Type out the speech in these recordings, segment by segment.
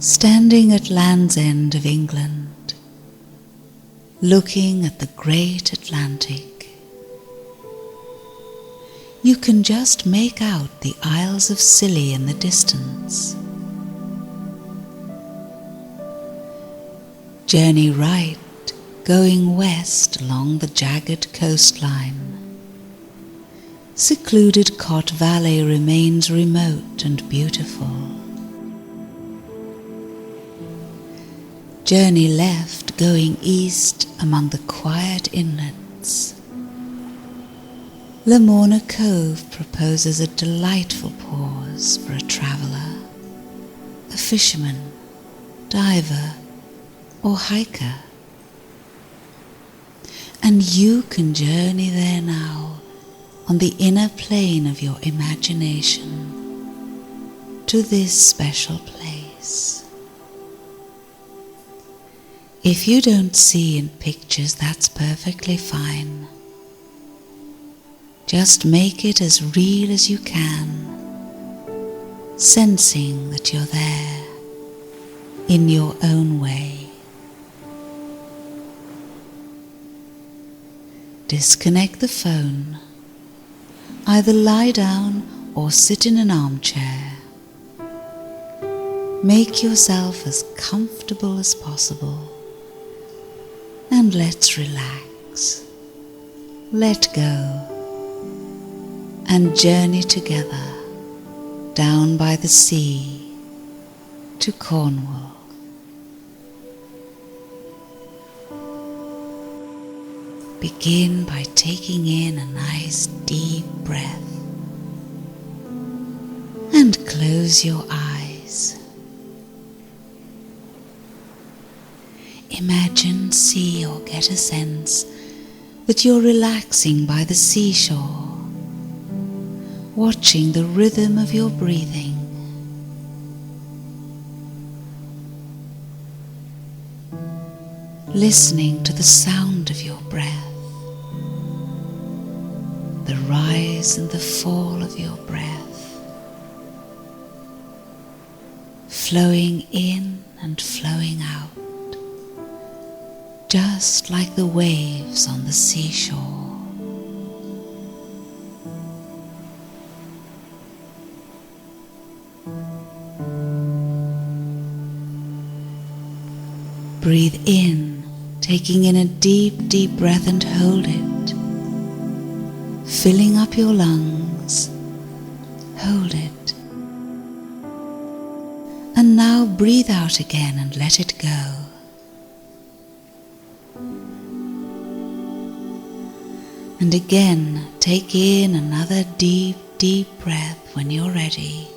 Standing at Land's End of England, looking at the great Atlantic, you can just make out the Isles of Scilly in the distance. Journey right, going west along the jagged coastline. Secluded Cot Valley remains remote and beautiful. Journey left, going east among the quiet inlets. Lamorna Cove proposes a delightful pause for a traveller, a fisherman, diver, or hiker. And you can journey there now on the inner plane of your imagination to this special place. If you don't see in pictures, that's perfectly fine. Just make it as real as you can, sensing that you're there in your own way. Disconnect the phone. Either lie down or sit in an armchair. Make yourself as comfortable as possible. And let's relax, let go, and journey together down by the sea to Cornwall. Begin by taking in a nice deep breath and close your eyes. Imagine, see, or get a sense that you're relaxing by the seashore, watching the rhythm of your breathing. Listening to the sound of your breath, the rise and the fall of your breath, flowing in and flowing out, just like the waves on the seashore. Breathe in, taking in a deep, deep breath, and hold it, filling up your lungs. Hold it. And now breathe out again and let it go. And again, take in another deep, deep breath when you're ready.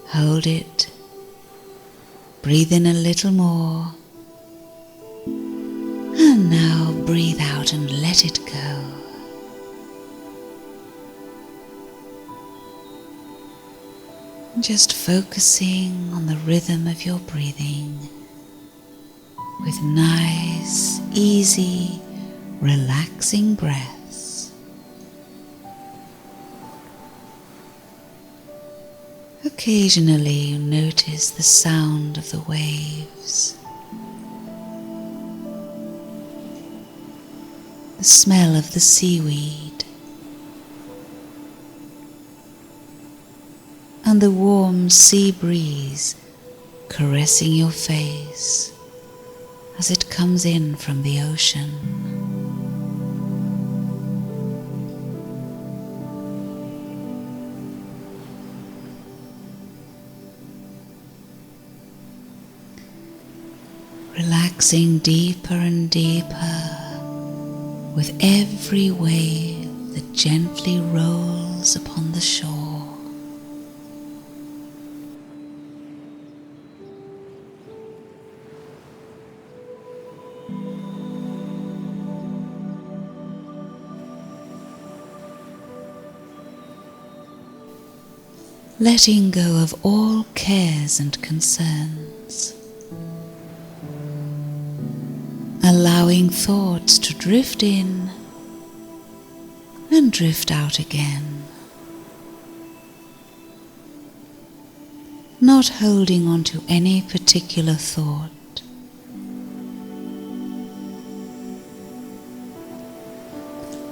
Hold it. Breathe in a little more. And now breathe out and let it go. Just focusing on the rhythm of your breathing with nice, easy, relaxing breaths. Occasionally you notice the sound of the waves, the smell of the seaweed, and the warm sea breeze caressing your face as it comes in from the ocean. Relaxing deeper and deeper with every wave that gently rolls upon the shore. Letting go of all cares and concerns. Allowing thoughts to drift in and drift out again. not holding on to any particular thought.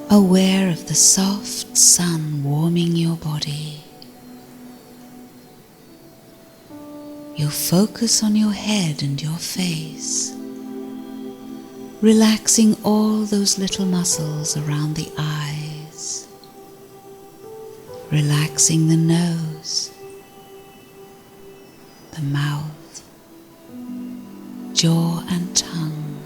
Aware of the soft sun warming your body. You focus on your head and your face, relaxing all those little muscles around the eyes, relaxing the nose, the mouth, jaw and tongue.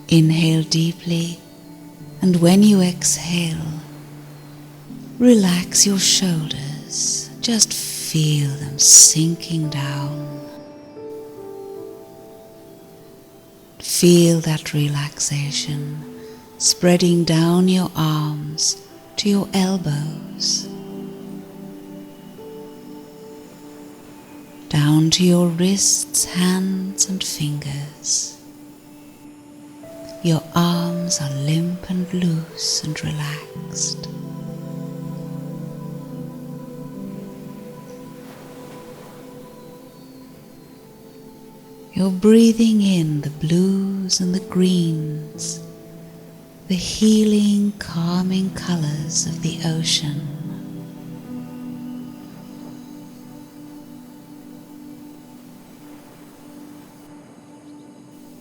Inhale deeply, and when you exhale, relax your shoulders. Just feel them sinking down. Feel that relaxation spreading down your arms to your elbows, down to your wrists, hands and fingers. Your arms are limp and loose and relaxed. You're breathing in the blues and the greens, the healing, calming colors of the ocean.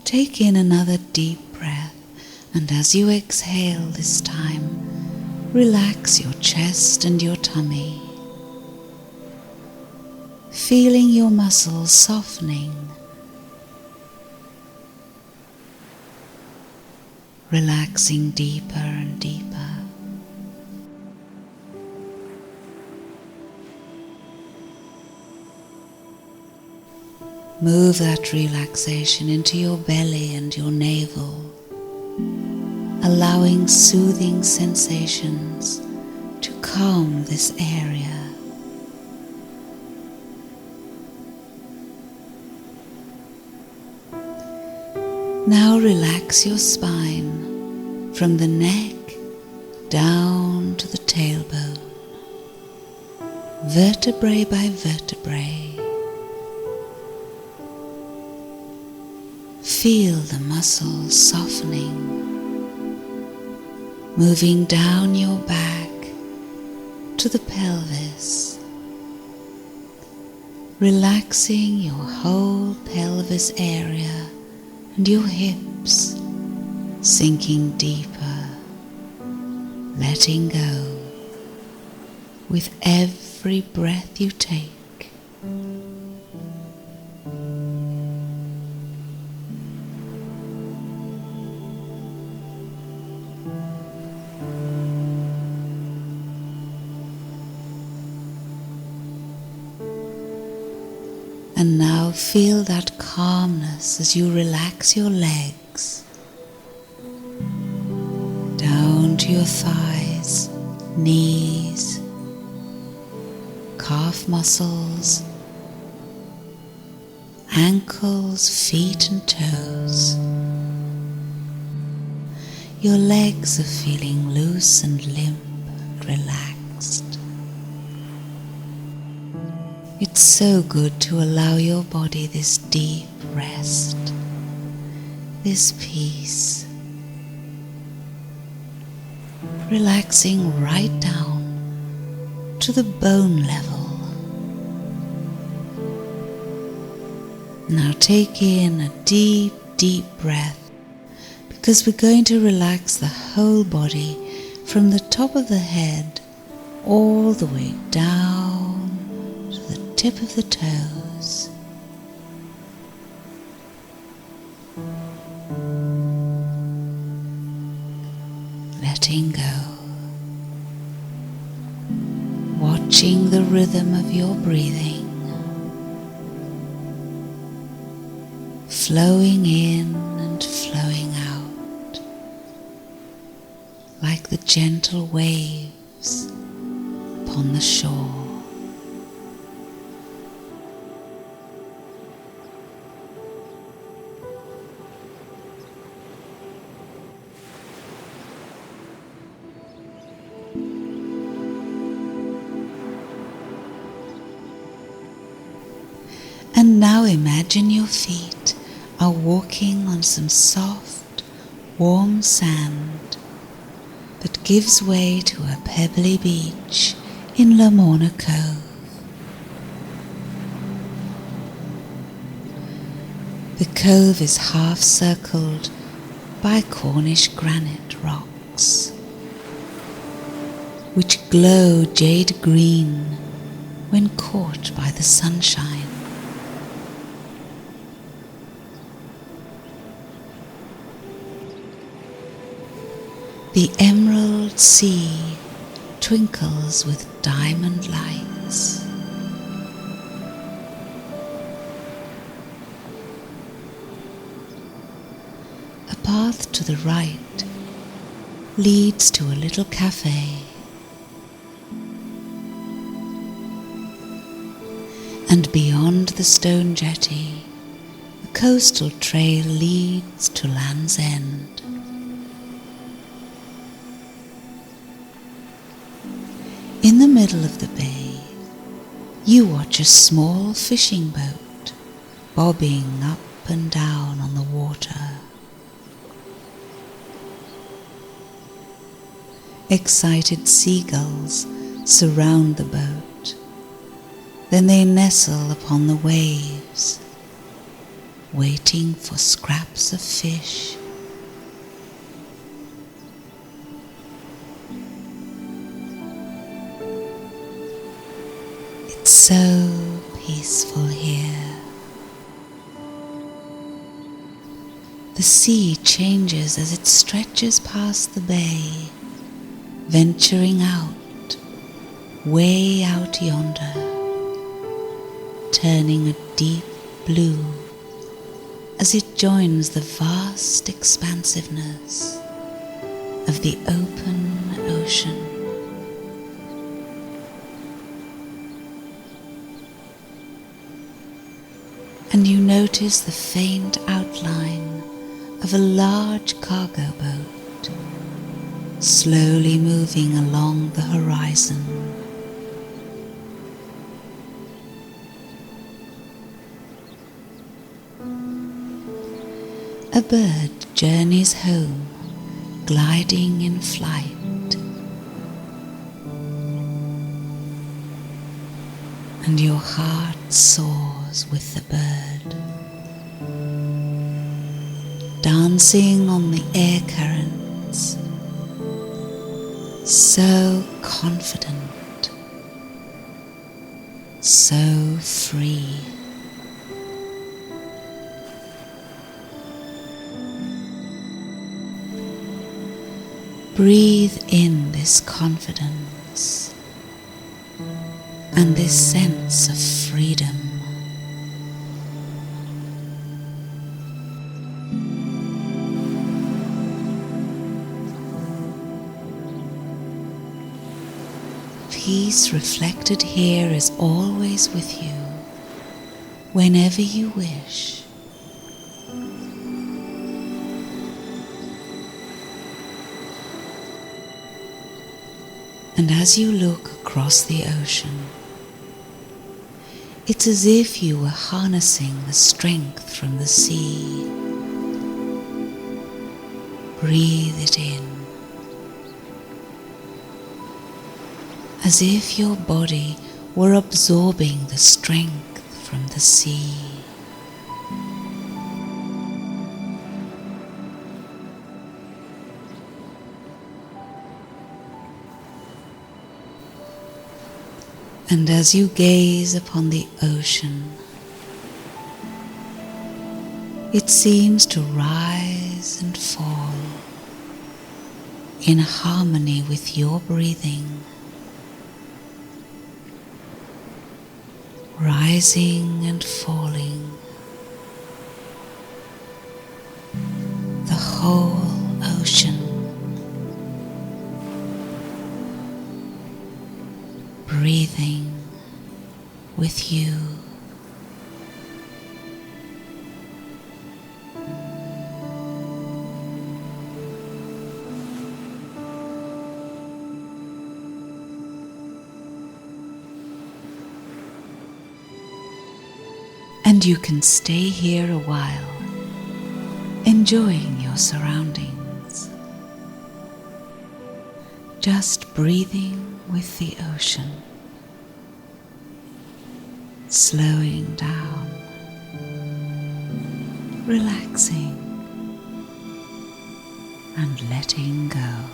Take in another deep breath, and as you exhale this time, relax your chest and your tummy, feeling your muscles softening, relaxing deeper and deeper. Move that relaxation into your belly and your navel, allowing soothing sensations to calm this area. Now relax your spine from the neck down to the tailbone, vertebrae by vertebrae. Feel the muscles softening, moving down your back to the pelvis, relaxing your whole pelvis area and your hips, sinking deeper, letting go with every breath you take. And now feel that calmness as you relax your legs, down to your thighs, knees, calf muscles, ankles, feet and toes. Your legs are feeling loose and limp and relaxed. It's so good to allow your body this deep rest, this peace, relaxing right down to the bone level. Now take in a deep, deep breath, because we're going to relax the whole body from the top of the head all the way down tip of the toes. Letting go. Watching the rhythm of your breathing. Flowing in and flowing out. Like the gentle waves upon the shore. And now imagine your feet are walking on some soft, warm sand that gives way to a pebbly beach in Lamorna Cove. The cove is half circled by Cornish granite rocks, which glow jade green when caught by the sunshine. The emerald sea twinkles with diamond lights. A path to the right leads to a little cafe, and beyond the stone jetty, the coastal trail leads to Land's End. In the middle of the bay, you watch a small fishing boat bobbing up and down on the water. Excited seagulls surround the boat. Then they nestle upon the waves, waiting for scraps of fish. It's so peaceful here. The sea changes as it stretches past the bay, venturing out, way out yonder, turning a deep blue as it joins the vast expansiveness of the open ocean. And you notice the faint outline of a large cargo boat slowly moving along the horizon. A bird journeys home, gliding in flight, and your heart soars with the bird, dancing on the air currents, so confident, so free. Breathe in this confidence and this sense of freedom. Peace reflected here is always with you, whenever you wish. And as you look across the ocean, it's as if you were harnessing the strength from the sea. Breathe it in, as if your body were absorbing the strength from the sea. And as you gaze upon the ocean, it seems to rise and fall in harmony with your breathing, rising and falling, the whole ocean, breathing with you. And And you can stay here a while, enjoying your surroundings, just breathing with the ocean, slowing down, relaxing and letting go.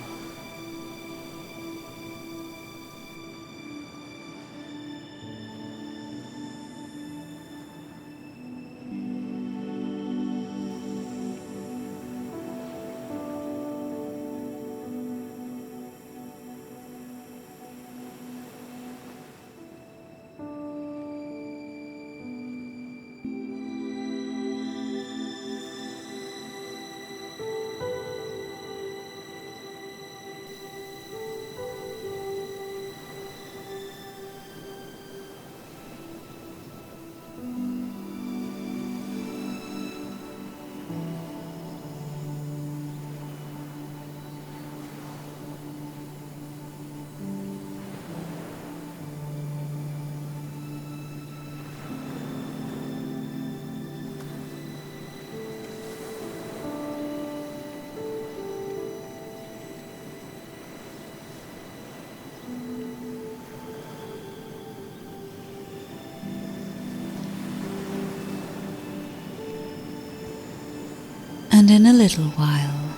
And in a little while,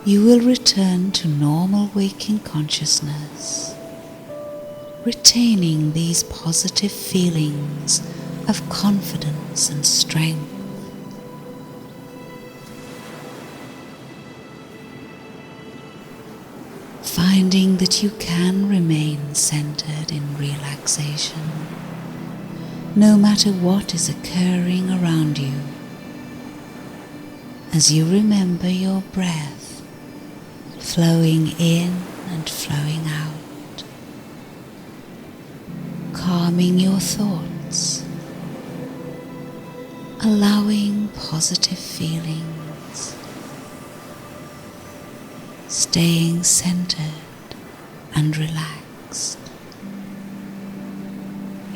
you will return to normal waking consciousness, retaining these positive feelings of confidence and strength. Finding that you can remain centered in relaxation, no matter what is occurring around you, as you remember your breath flowing in and flowing out, calming your thoughts, allowing positive feelings, staying centered and relaxed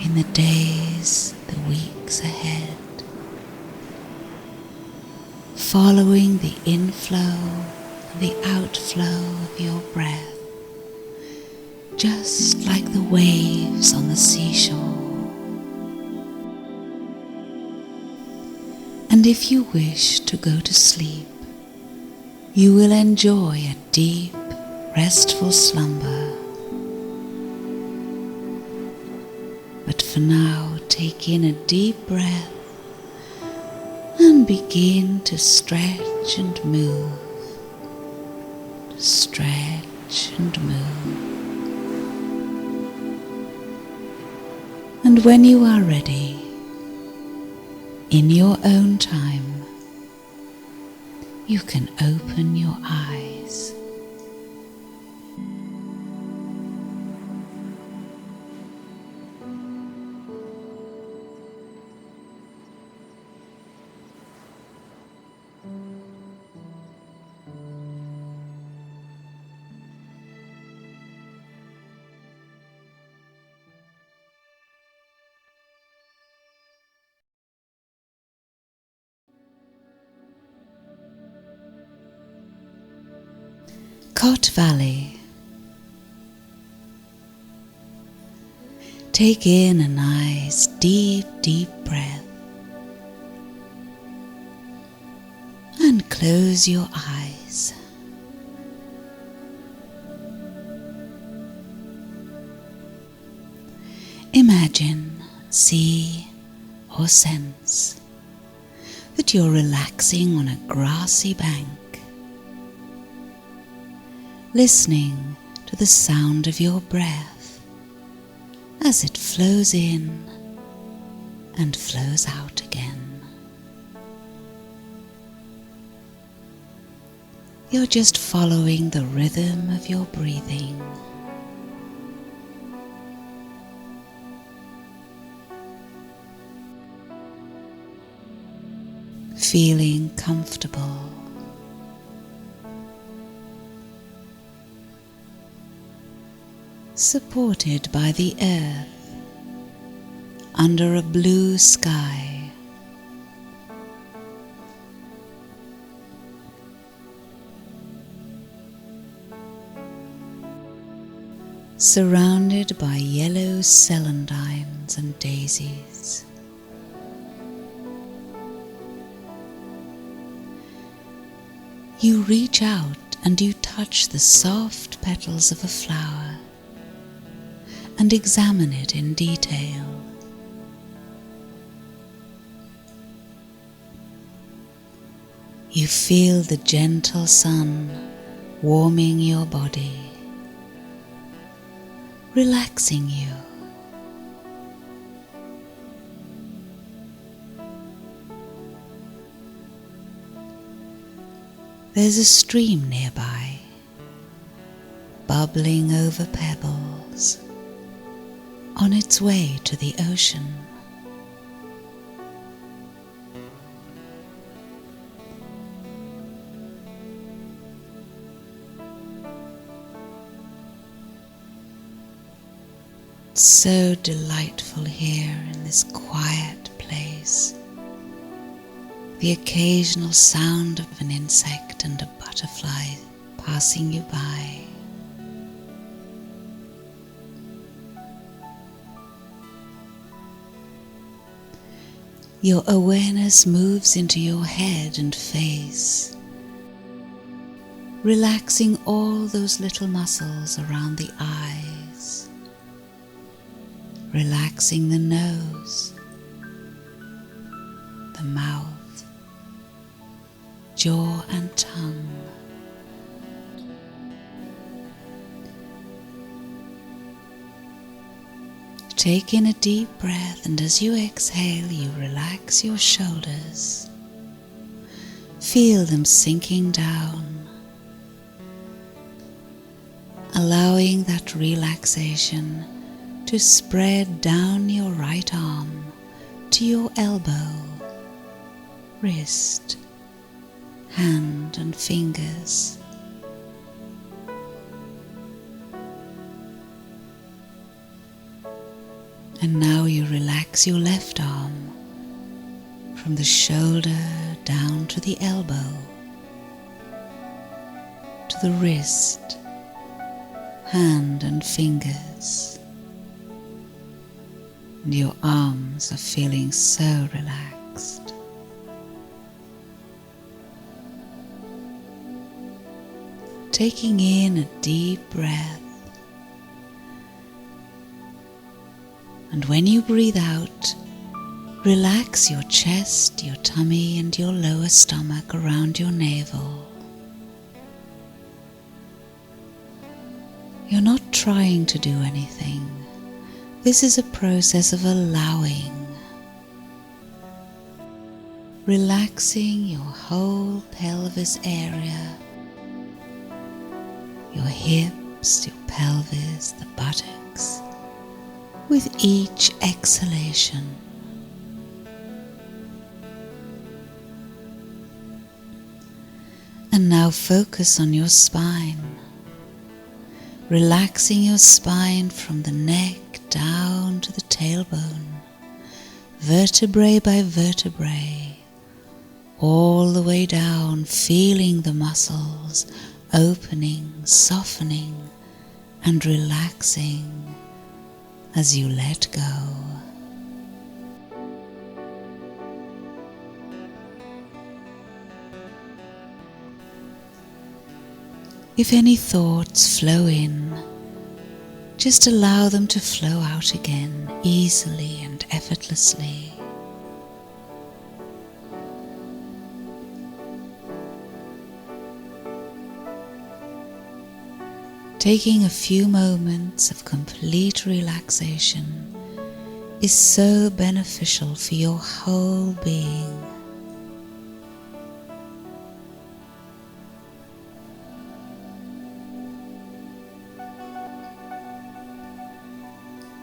in the days, the weeks ahead. Following the inflow and the outflow of your breath, just like the waves on the seashore. And if you wish to go to sleep, you will enjoy a deep, restful slumber. But for now, take in a deep breath and begin to stretch and move, stretch and move. And when you are ready, in your own time, you can open your eyes. Cot Valley. Take in a nice deep, deep breath and close your eyes. Imagine, see or sense that you're relaxing on a grassy bank, listening to the sound of your breath as it flows in and flows out again. You're just following the rhythm of your breathing. Feeling comfortable. Supported by the earth under a blue sky surrounded by yellow celandines and daisies. You reach out and you touch the soft petals of a flower and examine it in detail. You feel the gentle sun warming your body, relaxing you. There's a stream nearby, bubbling over pebbles, on its way to the ocean. It's so delightful here in this quiet place. The occasional sound of an insect and a butterfly passing you by. Your awareness moves into your head and face, relaxing all those little muscles around the eyes, relaxing the nose, the mouth, jaw and tongue. Take in a deep breath, and as you exhale, you relax your shoulders. Feel them sinking down, allowing that relaxation to spread down your right arm to your elbow, wrist, hand and fingers. And now you relax your left arm from the shoulder down to the elbow, to the wrist, hand and fingers. And your arms are feeling so relaxed. Taking in a deep breath. And when you breathe out, relax your chest, your tummy and your lower stomach around your navel. You're not trying to do anything. This is a process of allowing. Relaxing your whole pelvis area, your hips, your pelvis, the buttocks, with each exhalation. And now focus on your spine, relaxing your spine from the neck down to the tailbone, vertebrae by vertebrae, all the way down, feeling the muscles opening, softening and relaxing as you let go. If any thoughts flow in, just allow them to flow out again easily and effortlessly. Taking a few moments of complete relaxation is so beneficial for your whole being.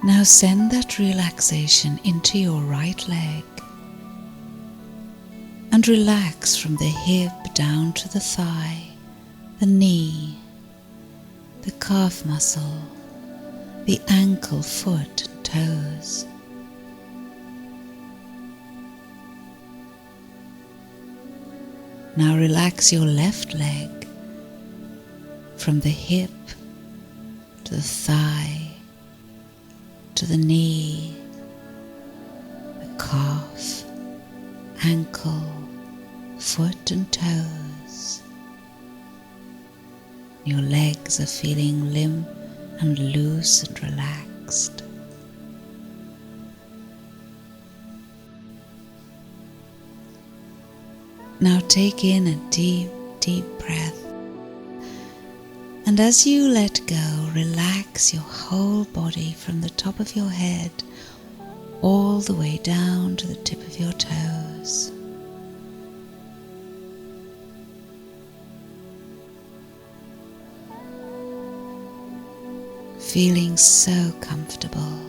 Now send that relaxation into your right leg and relax from the hip down to the thigh, the knee, the calf muscle, the ankle, foot and toes. Now relax your left leg from the hip to to the thigh, to the knee, the calf, ankle, foot and toes. Your legs are feeling limp and loose and relaxed. Now take in a deep, deep breath. And as you let go, relax your whole body from the top of your head all the way down to the tip of your toes. Feeling so comfortable.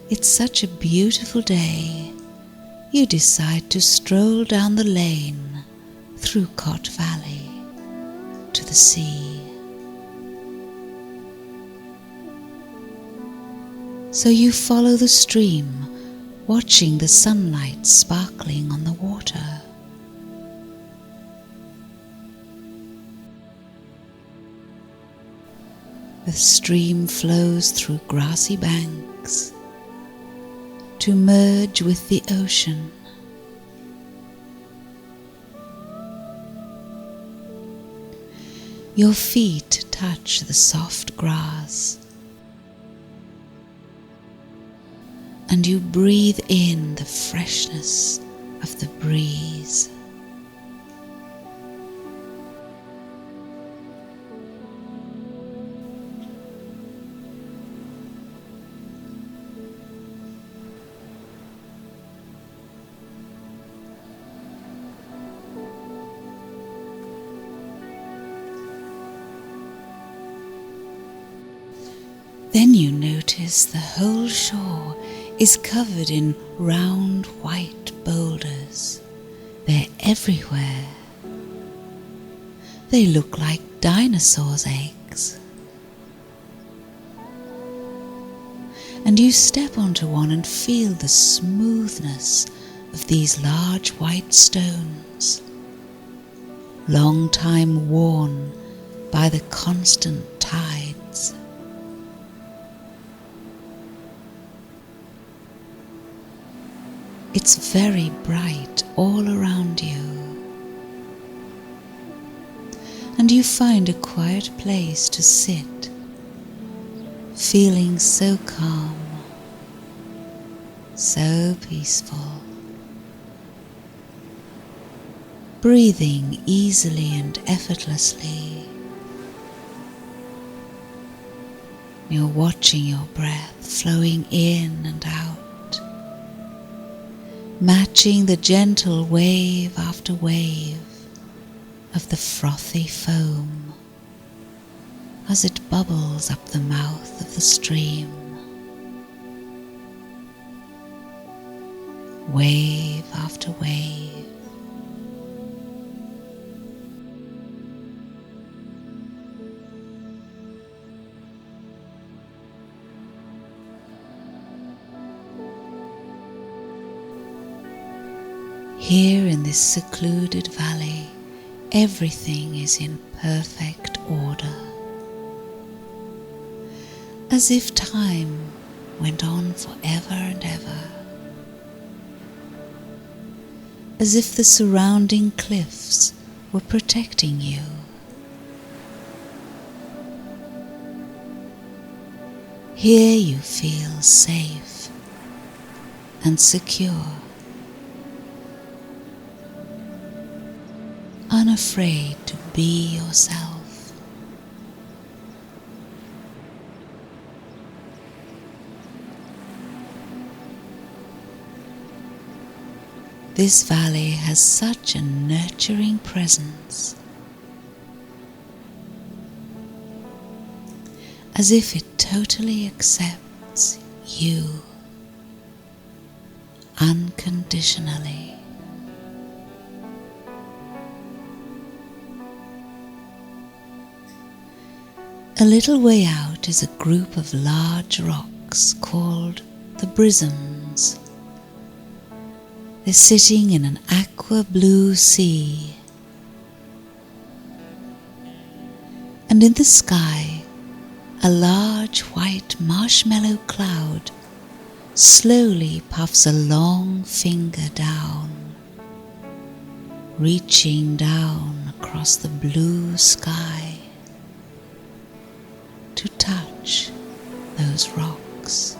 It's such a beautiful day. You decide to stroll down the lane through Cot Valley to the sea. So you follow the stream, watching the sunlight sparkling on the water. The stream flows through grassy banks to merge with the ocean. Your feet touch the soft grass, and you breathe in the freshness of the breeze. Then you notice the whole shore is covered in round white boulders. They're everywhere. They look like dinosaurs' eggs. And you step onto one and feel the smoothness of these large white stones, long time worn by the constant tides. It's very bright all around you, and you find a quiet place to sit, feeling so calm, so peaceful, breathing easily and effortlessly. You're watching your breath flowing in and out, matching the gentle wave after wave of the frothy foam as it bubbles up the mouth of the stream. Wave after wave. Here in this secluded valley, everything is in perfect order, as if time went on forever and ever, as if the surrounding cliffs were protecting you. Here you feel safe and secure, unafraid to be yourself. This valley has such a nurturing presence, as if it totally accepts you unconditionally. A little way out is a group of large rocks called the Brisms. is sitting in an aqua blue sea, and in the sky a large white marshmallow cloud slowly puffs a long finger down, reaching down across the blue sky to touch those rocks.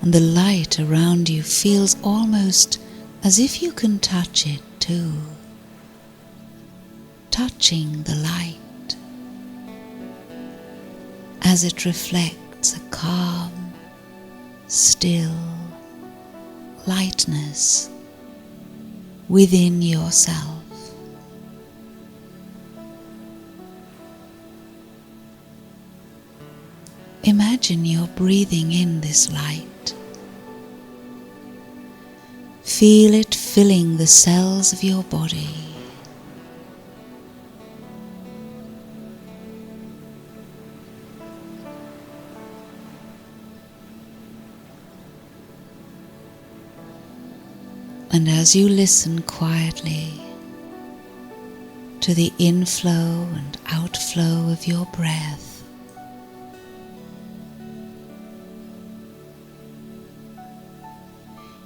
And the light around you feels almost as if you can touch it too, touching the light as it reflects a calm, still lightness within yourself. Imagine you're breathing in this light. Feel it filling the cells of your body. And as you listen quietly to the inflow and outflow of your breath,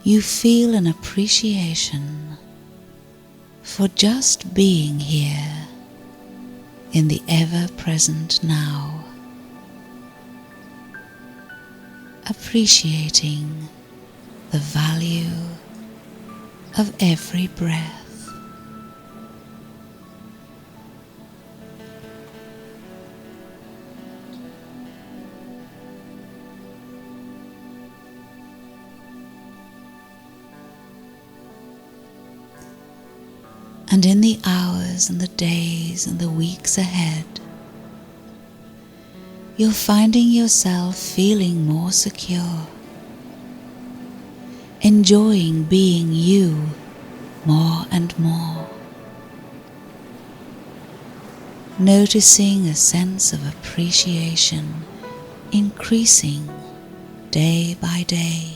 you feel an appreciation for just being here in the ever-present now, appreciating the value of every breath. And in the hours and the days and the weeks ahead, you're finding yourself feeling more secure, enjoying being you more and more, noticing a sense of appreciation increasing day by day.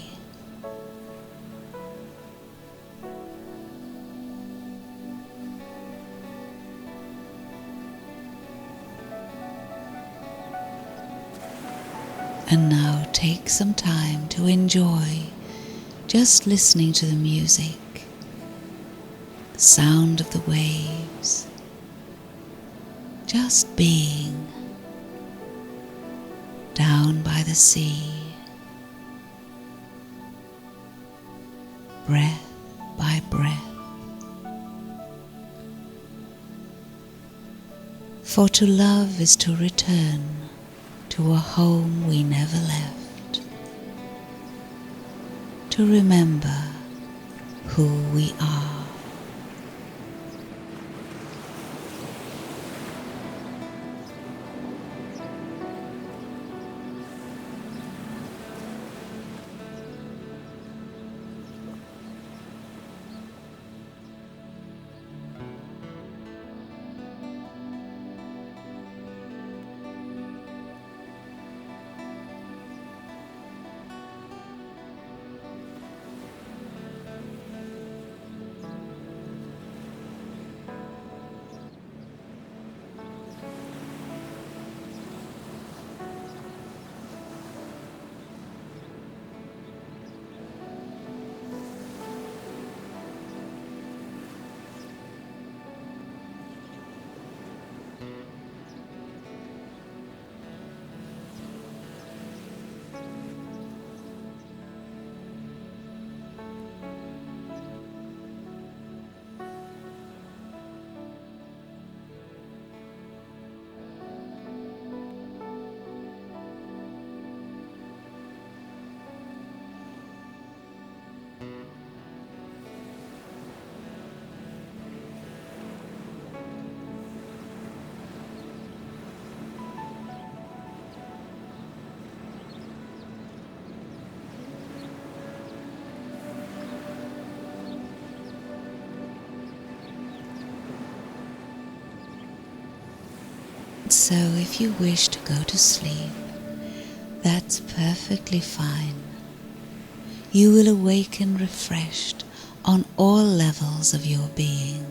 And now take some time to enjoy just listening to the music, the sound of the waves, just being down by the sea, breath by breath. For to love is to return to a home we never left, to remember who we are. So if you wish to go to sleep, that's perfectly fine. You will awaken refreshed on all levels of your being.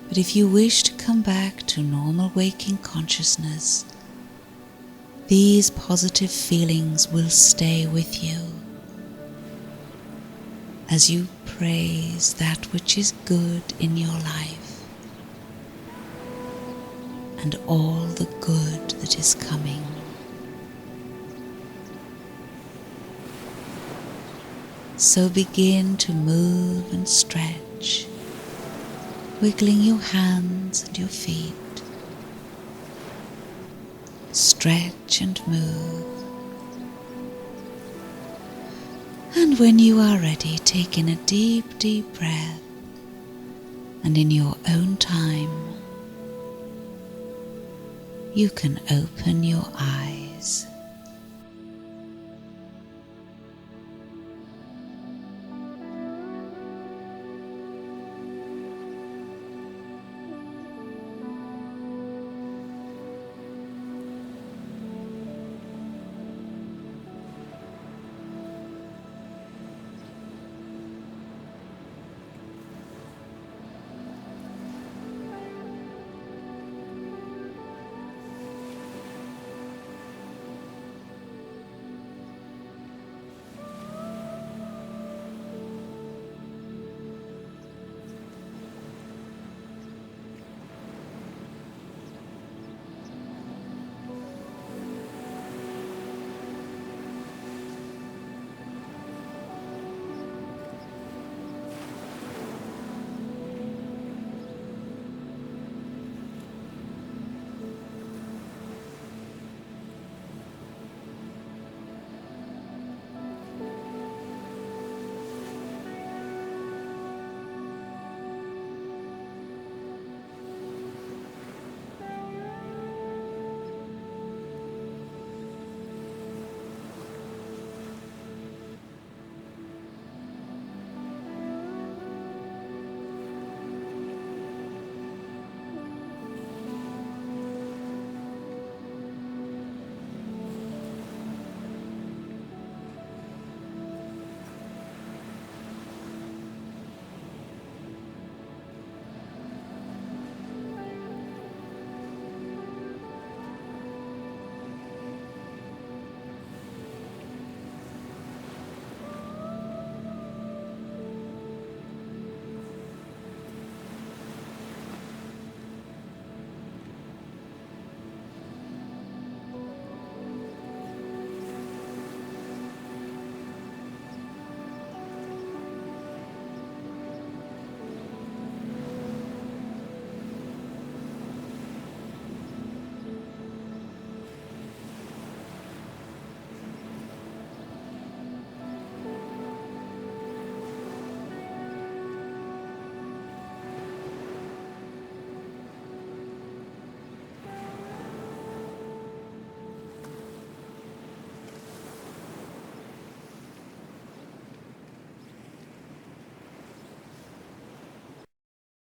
But if you wish to come back to normal waking consciousness, these positive feelings will stay with you as you praise that which is good in your life and all the good that is coming. So begin to move and stretch, wiggling your hands and your feet. Stretch and move. And when you are ready, take in a deep, deep breath, and in your own time, you can open your eyes.